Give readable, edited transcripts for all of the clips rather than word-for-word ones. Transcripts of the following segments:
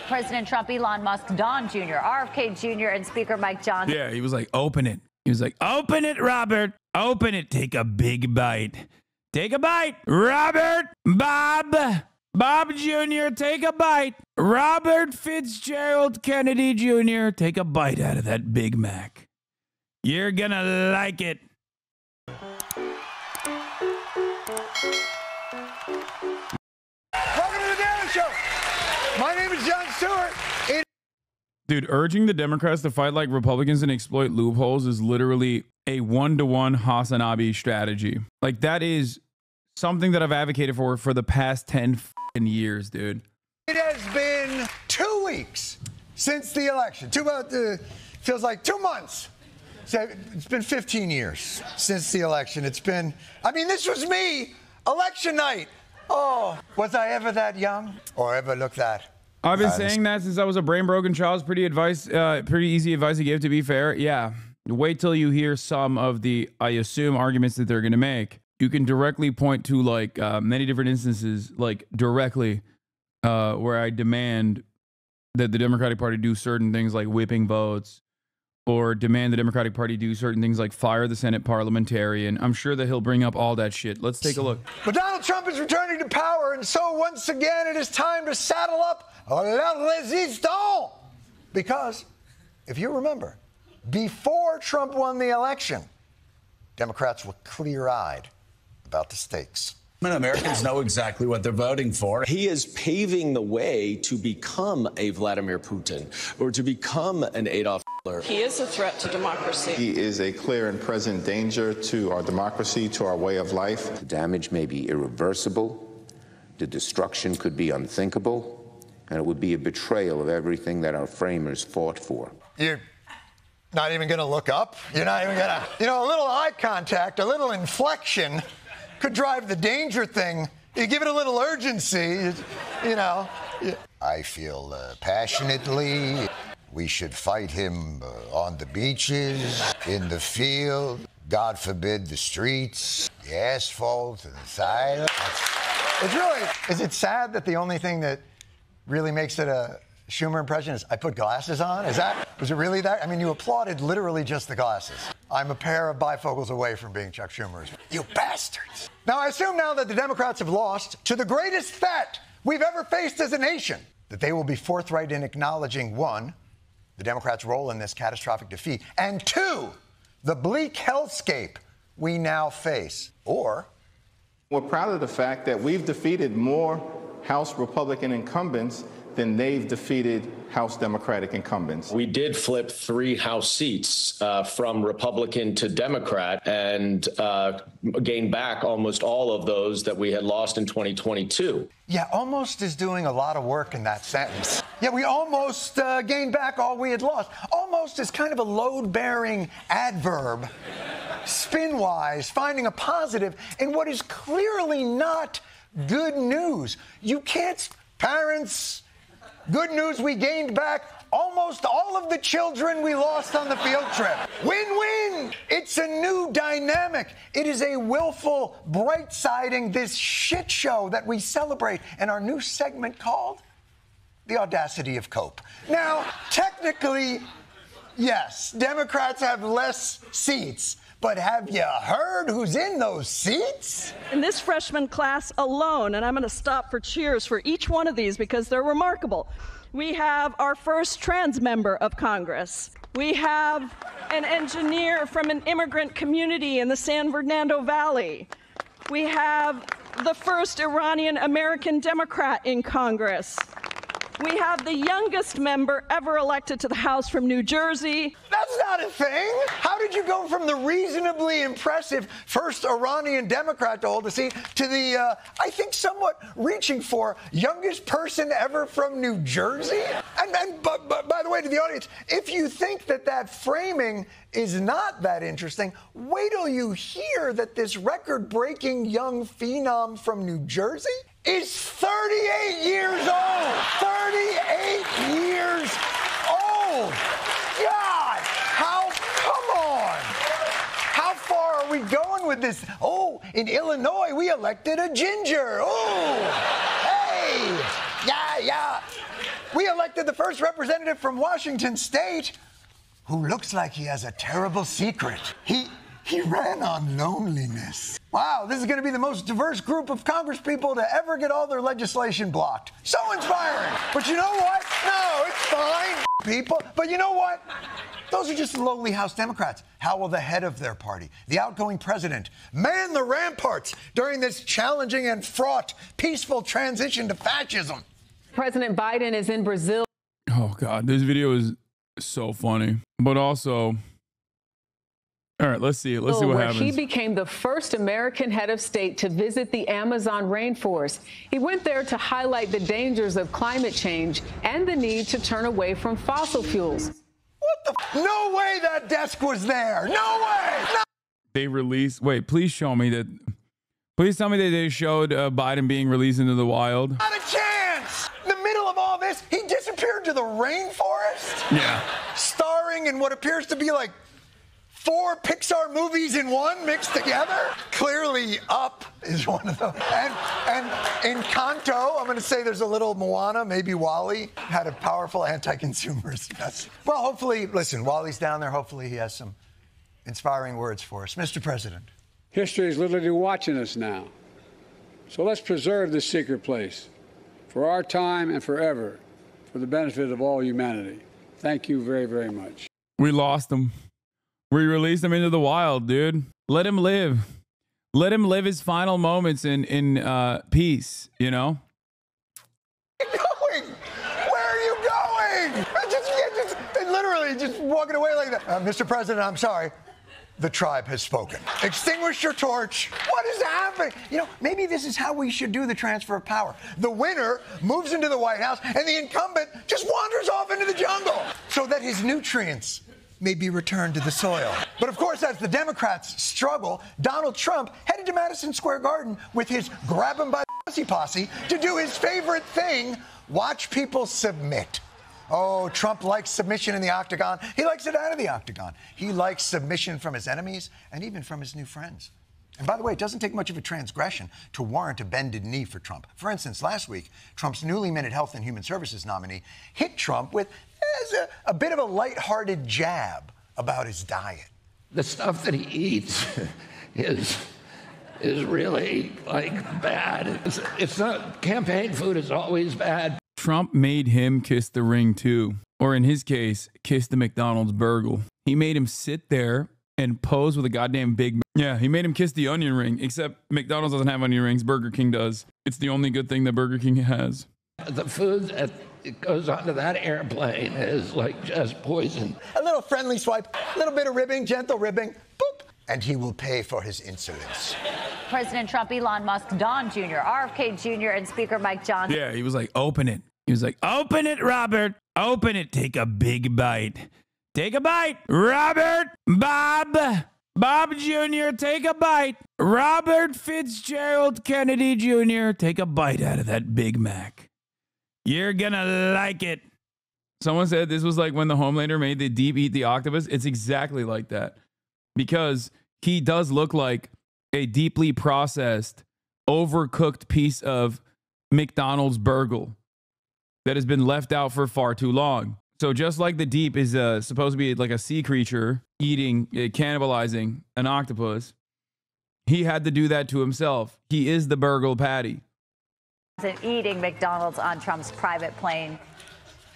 President Trump, Elon Musk, Don Jr., RFK Jr., and Speaker Mike Johnson. Yeah, he was like, open it. He was like, open it, Robert. Open it. Take a big bite. Take a bite. Robert, Bob Jr., take a bite. Robert Fitzgerald Kennedy Jr., take a bite out of that Big Mac. You're gonna like it. Welcome to the Daily Show. My name is Jon Stewart. Dude, urging the Democrats to fight like Republicans and exploit loopholes is literally a one-to-one HasanAbi strategy. Like, that is something that I've advocated for the past 10 f***ing years, dude. It has been 2 weeks since the election. Feels like 2 months. So it's been 15 years since the election. It's been, I mean, this was me, election night. Oh, was I ever that young or ever looked that? I've been saying that since I was a brain-broken child. It's pretty easy advice to give, to be fair. Yeah, wait till you hear some of the, I assume, arguments that they're going to make. You can directly point to, like, many different instances, like, directly, where I demand that the Democratic Party do certain things like whipping votes, or demand the Democratic Party do certain things like fire the Senate parliamentarian. I'm sure that he'll bring up all that shit. Let's take a look. But Donald Trump is returning to power, and so once again it is time to saddle up la résistance. Because, if you remember, before Trump won the election, Democrats were clear-eyed about the stakes. Americans know exactly what they're voting for. He is paving the way to become a Vladimir Putin or to become an Adolf Hitler. He is a threat to democracy. He is a clear and present danger to our democracy, to our way of life. The damage may be irreversible. The destruction could be unthinkable. And it would be a betrayal of everything that our framers fought for. You're not even going to look up? You're not even going to, a little eye contact, a little inflection could drive the danger thing. You give it a little urgency, I feel passionately we should fight him on the beaches, in the field, God forbid the streets, the asphalt, and the side. It's really, is it sad that the only thing that really makes it a Schumer impression is I put glasses on? Was it really that? I mean, you applauded literally just the glasses. I'm a pair of bifocals away from being Chuck Schumer's. You bastards. Now, I assume now that the Democrats have lost to the greatest threat we've ever faced as a nation, that they will be forthright in acknowledging, one, the Democrats' role in this catastrophic defeat, and two, the bleak hellscape we now face. Or We're proud of the fact that we've defeated more House Republican incumbents than they've defeated House Democratic incumbents. We did flip 3 House seats from Republican to Democrat and gain back almost all of those that we had lost in 2022. Yeah, almost is doing a lot of work in that sentence. Yeah, we almost gained back all we had lost. Almost is kind of a load-bearing adverb, spin-wise, finding a positive in what is clearly not good news. You can't, parents, good news, we gained back almost all of the children we lost on the field trip. Win-win! It's a new dynamic. It is a willful bright-siding this shit show that we celebrate in our new segment called The Audacity of Cope. Now, technically, yes, Democrats have less seats. But have you heard who's in those seats? In this freshman class alone, and I'm going to stop for cheers for each one of these because they're remarkable, we have our first trans member of Congress. We have an engineer from an immigrant community in the San Fernando Valley. We have the first Iranian-American Democrat in Congress. We have the youngest member ever elected to the House from New Jersey. That's not a thing. How did you go from the reasonably impressive first Iranian Democrat to hold a seat to the, I think, somewhat reaching for youngest person ever from New Jersey? And by the way, to the audience, if you think that framing is not that interesting, wait till you hear that this record-breaking young phenom from New Jersey is 38 years old. 38 years old. God, come on. How far are we going with this? Oh, in Illinois, we elected a ginger. Oh, hey, yeah. We elected the first representative from Washington State who looks like he has a terrible secret. He ran on loneliness. Wow, this is going to be the most diverse group of congresspeople to ever get all their legislation blocked. So inspiring. But you know what? No, it's fine, people. But you know what? Those are just lowly House Democrats. How will the head of their party, the outgoing president, man the ramparts during this challenging and fraught, peaceful transition to fascism? President Biden is in Brazil. Oh, God, this video is so funny. But also, all right, let's see what happens. He became the first American head of state to visit the Amazon rainforest. He went there to highlight the dangers of climate change and the need to turn away from fossil fuels. What the? No way that desk was there. No way. No. They released. Wait, please show me that. Please tell me that they showed Biden being released into the wild. Not a chance. In the middle of all this, he disappeared to the rainforest. Yeah. Starring in what appears to be like 4 Pixar movies in one mixed together. Clearly, Up is one of them. And Encanto, I'm going to say there's a little Moana, maybe Wall-E, had a powerful anti-consumerist message. Well, hopefully, listen, Wall-E's down there. Hopefully he has some inspiring words for us. Mr. President. History is literally watching us now. So let's preserve this secret place for our time and forever, for the benefit of all humanity. Thank you very, very much. We lost him. We released him into the wild, dude. Let him live. Let him live his final moments in peace, you know? Where are you going? Where are you going? Literally just walking away like that. Mr. President, I'm sorry. The tribe has spoken. Extinguish your torch. What is happening? You know, maybe this is how we should do the transfer of power. The winner moves into the White House, and the incumbent just wanders off into the jungle so that his nutrients may be returned to the soil. But of course, as the Democrats struggle, Donald Trump headed to Madison Square Garden with his grab him by the pussy posse to do his favorite thing, watch people submit. Oh, Trump likes submission in the octagon. He likes it out of the octagon. He likes submission from his enemies and even from his new friends. And by the way, it doesn't take much of a transgression to warrant a bended knee for Trump. For instance, last week, Trump's newly minted Health and Human Services nominee hit Trump with a bit of a lighthearted jab about his diet. The stuff that he eats is really, like, bad. It's not, campaign food is always bad. Trump made him kiss the ring, too. Or in his case, kiss the McDonald's burger. He made him sit there and pose with a goddamn Big. Yeah, he made him kiss the onion ring, except McDonald's doesn't have onion rings. Burger King does. It's the only good thing that Burger King has. The food that goes onto that airplane is like just poison. A little friendly swipe, a little bit of ribbing, gentle ribbing, boop, and he will pay for his insolence. President Trump, Elon Musk, Don Jr., RFK Jr., and Speaker Mike Johnson. Yeah, he was like, open it. He was like, open it, Robert. Open it. Take a big bite. Take a bite. Robert. Bob Jr., take a bite. Robert Fitzgerald Kennedy Jr., take a bite out of that Big Mac. You're gonna like it. Someone said this was like when the Homelander made the deep eat the octopus. It's exactly like that. Because he does look like a deeply processed, overcooked piece of McDonald's burger that has been left out for far too long. So just like the deep is supposed to be like a sea creature eating, cannibalizing an octopus, he had to do that to himself. He is the burger patty. Eating McDonald's on Trump's private plane.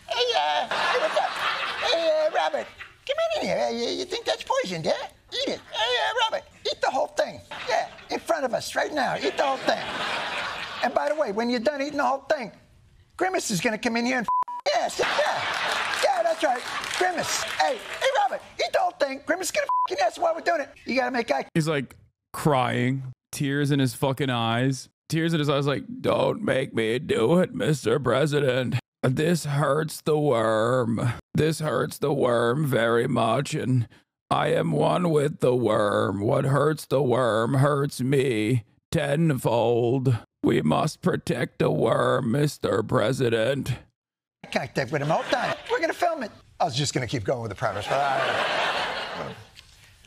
Hey, what's up? Hey, Robert, come in here. You think that's poisoned, yeah? Eat it. Hey, Robert, eat the whole thing. Yeah, in front of us right now. Eat the whole thing. And by the way, when you're done eating the whole thing, Grimace is going to come in here and yes, yeah, that's right. Grimace. Hey, Robert, eat the whole thing. Grimace is going to yes while we're doing it. You got to make eye. He's like crying, tears in his fucking eyes. Tears in his eyes like, don't make me do it, Mr. President. This hurts the worm. This hurts the worm very much, and I am one with the worm. What hurts the worm hurts me tenfold. We must protect the worm, Mr. President. I can't take with him all the time. We're going to film it. I was just going to keep going with the premise, but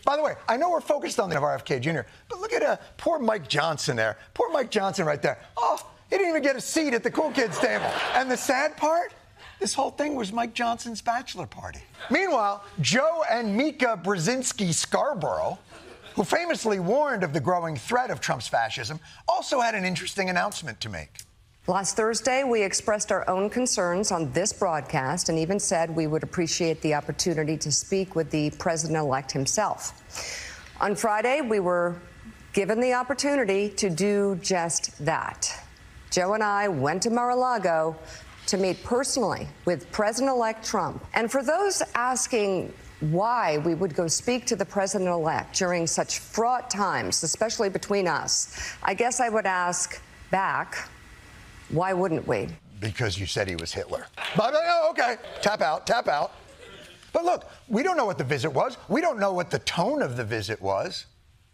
by the way, I know we're focused on the RFK Jr., but look at poor Mike Johnson there. Poor Mike Johnson right there. Oh, he didn't even get a seat at the cool kids table. And the sad part, This whole thing was Mike Johnson's bachelor party. Meanwhile, Joe and Mika Brzezinski Scarborough, who famously warned of the growing threat of Trump's fascism, also had an interesting announcement to make. Last Thursday, we expressed our own concerns on this broadcast and even said we would appreciate the opportunity to speak with the president-elect himself. On Friday, we were given the opportunity to do just that. Joe and I went to Mar-a-Lago to meet personally with President-elect Trump. And for those asking why we would go speak to the president-elect during such fraught times, especially between us, I guess I would ask back, why wouldn't we? Because you said he was Hitler. But, okay, tap out, tap out. But look, we don't know what the visit was. We don't know what the tone of the visit was.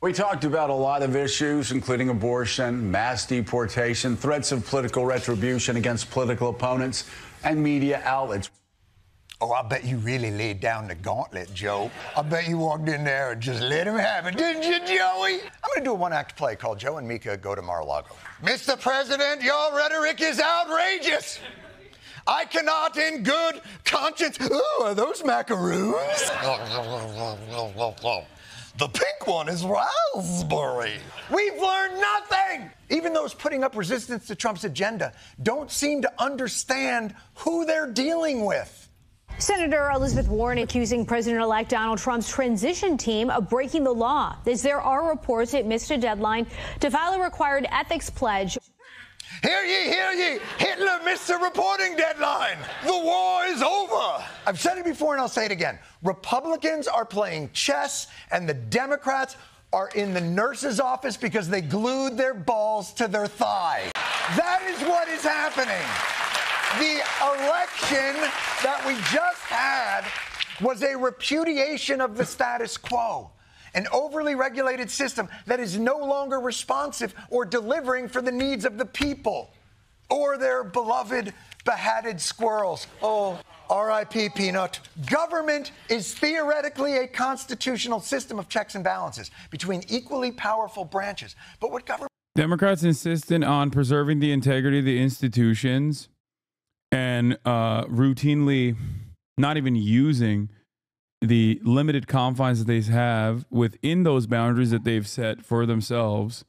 We talked about a lot of issues, including abortion, mass deportation, threats of political retribution against political opponents, and media outlets. Oh, I bet you really laid down the gauntlet, Joe. I bet you walked in there and just let him have it, didn't you, Joey? I'm going to do a one-act play called Joe and Mika Go to Mar-a-Lago. Mr. President, your rhetoric is outrageous. I cannot in good conscience... Ooh, are those macaroons? The pink one is raspberry. We've learned nothing. Even those putting up resistance to Trump's agenda don't seem to understand who they're dealing with. Senator Elizabeth Warren accusing President-elect Donald Trump's transition team of breaking the law, as there are reports it missed a deadline to file a required ethics pledge. Hear ye, Hitler missed a reporting deadline. The war is over. I've said it before and I'll say it again. Republicans are playing chess and the Democrats are in the nurse's office because they glued their balls to their thigh. That is what is happening. The election that we just had was a repudiation of the status quo. An overly regulated system that is no longer responsive or delivering for the needs of the people or their beloved behatted squirrels. Oh, R.I.P. Peanut. Government is theoretically a constitutional system of checks and balances between equally powerful branches. But what government... Democrats insistent on preserving the integrity of the institutions and routinely not even using the limited confines that they have within those boundaries that they've set for themselves,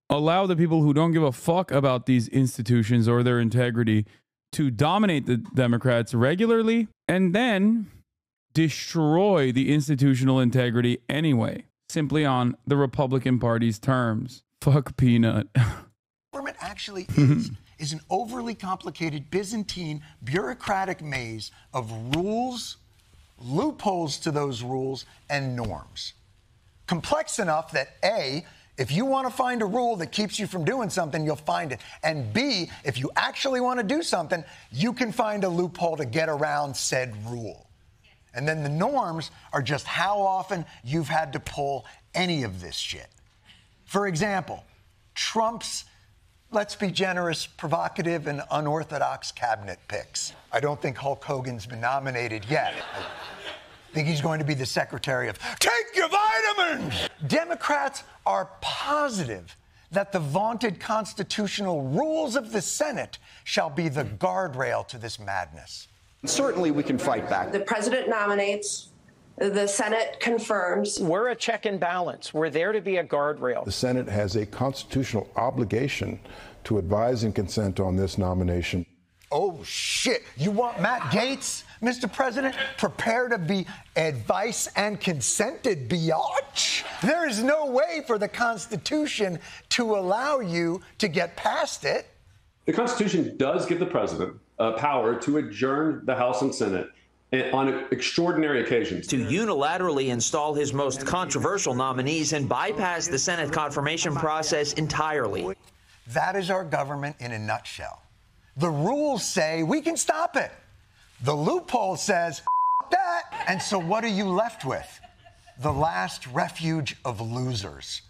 allow the people who don't give a fuck about these institutions or their integrity to dominate the Democrats regularly and then destroy the institutional integrity anyway, simply on the Republican Party's terms. Fuck Peanut. Government actually is an overly complicated Byzantine bureaucratic maze of rules, loopholes to those rules, and norms. Complex enough that A, if you want to find a rule that keeps you from doing something, you'll find it. And B, if you actually want to do something, you can find a loophole to get around said rule. And then the norms are just how often you've had to pull any of this shit. For example, Trump's, let's be generous, provocative and unorthodox cabinet picks. I don't think Hulk Hogan's been nominated yet. I think he's going to be the secretary of Take Your Vitamins! Democrats are positive that the vaunted constitutional rules of the Senate shall be the guardrail to this madness. Certainly we can fight back. The president nominates, the Senate confirms. We're a check and balance. We're there to be a guardrail. The Senate has a constitutional obligation to advise and consent on this nomination. Oh, shit. You want Matt Gaetz, Mr. President? Prepare to be advice and consented, biatch. There is no way for the Constitution to allow you to get past it. The Constitution does give the president power to adjourn the House and Senate on extraordinary occasions. To unilaterally install his most controversial nominees and bypass the Senate confirmation process entirely. That is our government in a nutshell. The rules say we can stop it. The loophole says that. And so what are you left with? The last refuge of losers,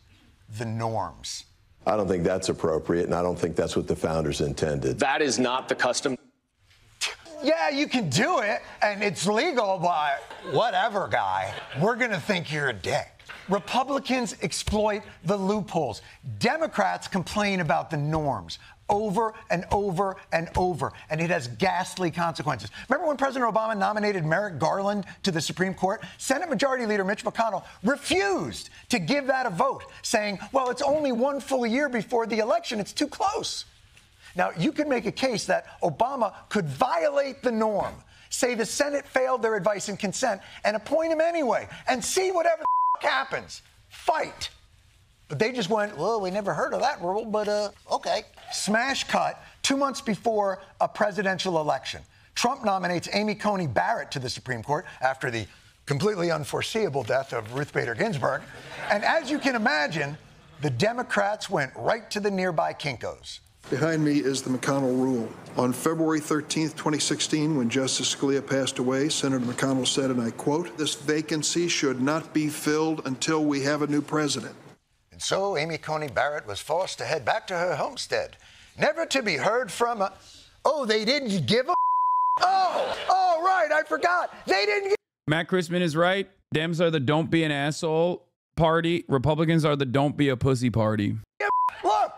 the norms. I don't think that's appropriate, and I don't think that's what the founders intended. That is not the custom. Yeah, you can do it, and it's legal by whatever guy. We're going to think you're a dick. Republicans exploit the loopholes. Democrats complain about the norms. over and over and over, and it has ghastly consequences. Remember when President Obama nominated Merrick Garland to the Supreme Court? Senate Majority Leader Mitch McConnell refused to give that a vote, saying, well, it's only one full year before the election. It's too close. Now, you could make a case that Obama could violate the norm, say the Senate failed their advice and consent, and appoint him anyway, and see whatever the happens. Fight. But they just went, well, we never heard of that rule, but okay. Smash cut 2 months before a presidential election. Trump nominates Amy Coney Barrett to the Supreme Court after the completely unforeseeable death of Ruth Bader Ginsburg. And as you can imagine, the Democrats went right to the nearby Kinko's. Behind me is the McConnell rule. On February 13th, 2016, when Justice Scalia passed away, Senator McConnell said, and I quote, "This vacancy should not be filled until we have a new president." And so Amy Coney Barrett was forced to head back to her homestead, never to be heard from a... Oh, they didn't give a... Oh, right, I forgot. They didn't give... Matt Christman is right. Dems are the don't be an asshole party. Republicans are the don't be a pussy party. Look,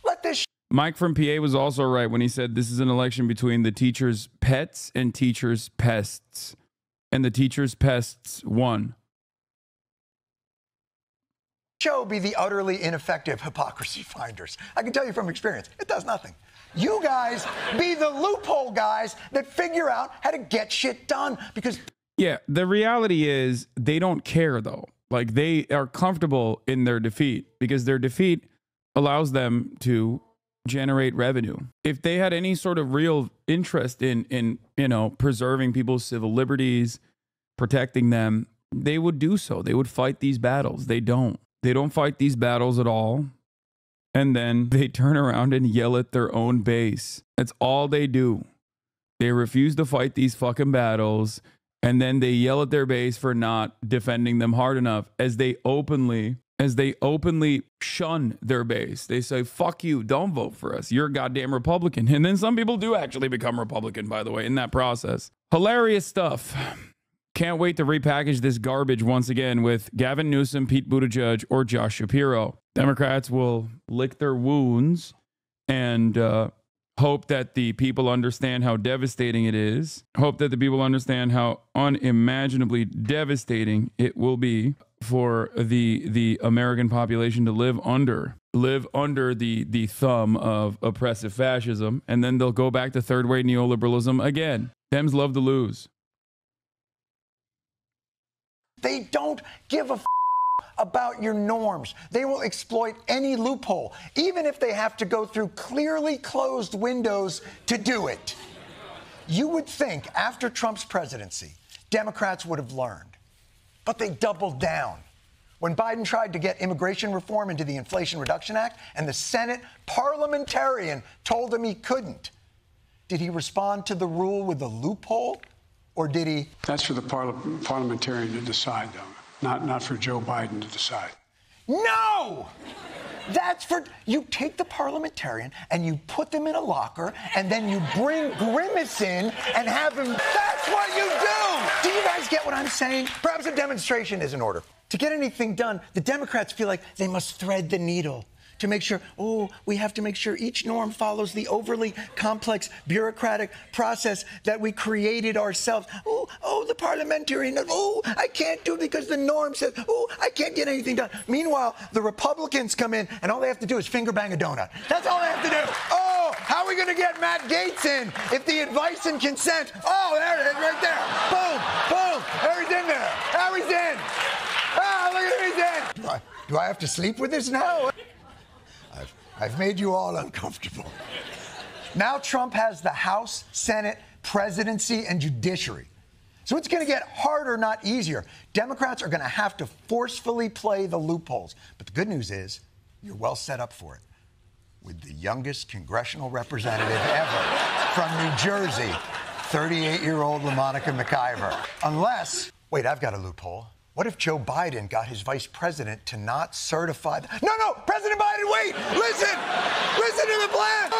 let this... Mike from PA was also right when he said this is an election between the teachers' pets and teachers' pests. And the teachers' pests won. Show be the utterly ineffective hypocrisy finders. I can tell you from experience, it does nothing. You guys be the loophole guys that figure out how to get shit done because... Yeah, the reality is they don't care, though. Like, they are comfortable in their defeat because their defeat allows them to generate revenue. If they had any sort of real interest in you know, preserving people's civil liberties, protecting them, they would do so. They would fight these battles. They don't. They don't fight these battles at all. And then they turn around and yell at their own base. That's all they do. They refuse to fight these fucking battles. And then they yell at their base for not defending them hard enough as they openly shun their base. They say, fuck you, don't vote for us. You're a goddamn Republican. And then some people do actually become Republican, by the way, in that process. Hilarious stuff. Can't wait to repackage this garbage once again with Gavin Newsom, Pete Buttigieg, or Josh Shapiro. Democrats will lick their wounds and hope that the people understand how devastating it is. Hope that the people understand how unimaginably devastating it will be for the American population to live under the thumb of oppressive fascism, and then they'll go back to third-rate neoliberalism again. Dems love to lose. They don't give a about your norms. They will exploit any loophole, even if they have to go through clearly closed windows to do it. You would think after Trump's presidency, Democrats would have learned, but they doubled down. When Biden tried to get immigration reform into the Inflation Reduction Act and the Senate parliamentarian told him he couldn't, did he respond to the rule with a loophole, or did he... That's for the parliamentarian to decide, though, not for Joe Biden to decide. No! That's for... You take the parliamentarian and you put them in a locker and then you bring Grimace in and have him... That's what you do! Do you guys get what I'm saying? Perhaps a demonstration is in order. To get anything done, the Democrats feel like they must thread the needle to make sure, we have to make sure each norm follows the overly complex bureaucratic process that we created ourselves. The parliamentarian, I can't do it because the norm says, I can't get anything done. Meanwhile, the Republicans come in and all they have to do is finger bang a donut. That's all they have to do. How are we going to get Matt Gaetz in if the advice and consent, there it is right there. Boom, boom, there he's in there. Now he's in. Look at him, he's in. Do I have to sleep with this now? I've made you all uncomfortable. Now Trump has the House, Senate, presidency, and judiciary. So it's going to get harder, not easier. Democrats are going to have to forcefully play the loopholes. But the good news is you're well set up for it. With the youngest congressional representative ever from New Jersey, 38-year-old LaMonica McIver. Unless, wait, I've got a loophole. What if Joe Biden got his vice president to not certify... No, President Biden, wait! Listen to the plan!